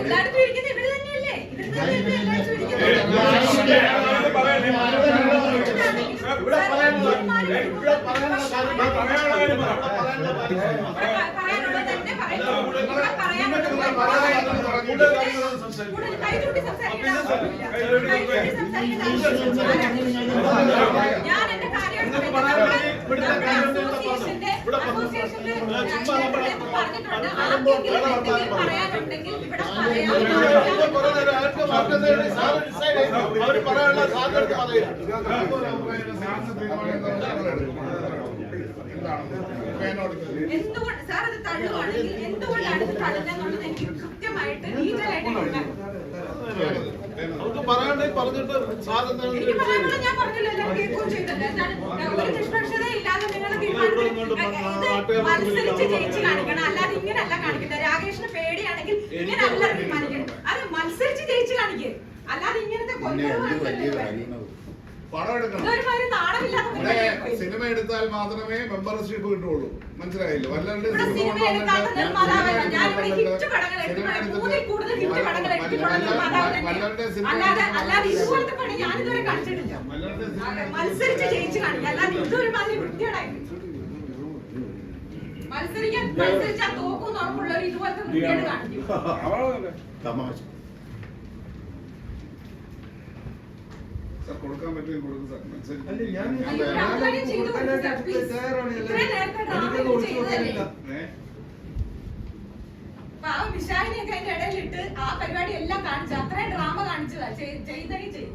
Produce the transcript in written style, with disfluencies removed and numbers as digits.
എല്ലായിടത്തും ഇരിക്കുന്നത് ഇവര് തന്നെയല്ലേ? ഇവര് തന്നെയല്ലേ എല്ലായിടത്തും ഇരിക്കുന്നത്? ഞാൻ എന്റെ കാര്യം പറഞ്ഞിട്ടുണ്ട്. ആർക്കെങ്കിലും പറയാനുണ്ടെങ്കിൽ ഇവിടെ എന്തുകൊണ്ട് സാർ അത് തള്ളുവാണെങ്കിൽ എന്തുകൊണ്ടാണ് ഇത് തള്ളുന്നതെന്നുള്ളത് എനിക്ക് കൃത്യമായിട്ട് ഡീറ്റെയിൽ ആയിട്ട് ഞാൻ പറഞ്ഞല്ലോ, എല്ലാം കേൾക്കുകയും ചെയ്തല്ലോ. ഒരു നിഷ്പക്ഷത ഇല്ലാതെ നിങ്ങൾ മത്സരിച്ച് ജയിച്ച് കാണിക്കണം, അല്ലാതെ ഇങ്ങനെയല്ല കാണിക്കുന്നത്. രാകേഷിന് പേടിയാണെങ്കിൽ ഇങ്ങനെയല്ല തീരുമാനിക്കണം, അത് മത്സരിച്ച് ജയിച്ച് കാണിക്കുക, അല്ലാതെ ഇങ്ങനത്തെ സിനിമ എടുത്താൽ മാത്രമേ മെമ്പർഷിപ്പ് കിട്ടുള്ളൂ. മനസ്സിലായില്ലോ? വല്ലവരുടെ മത്സരിച്ച് ജയിച്ച് കാണിക്കുക, അല്ലാതെ ഇതൊരു മാതിരി വൃത്തിയോടായി മത്സരിച്ചാൽ തോക്കും ഉറപ്പുള്ളവർ ഇതുപോലത്തെ വൃത്തിയോട് കാണിക്കും. കൊടുക്കാൻ പറ്റും കൊടുക്കും. വിശാലിനെയൊക്കെ അതിന്റെ ഇടയിലിട്ട് ആ പരിപാടി എല്ലാം കാണിച്ചു, അത്രയും ഡ്രാമ കാണിച്ചതാ ചെയ്തേ ചെയ്തു.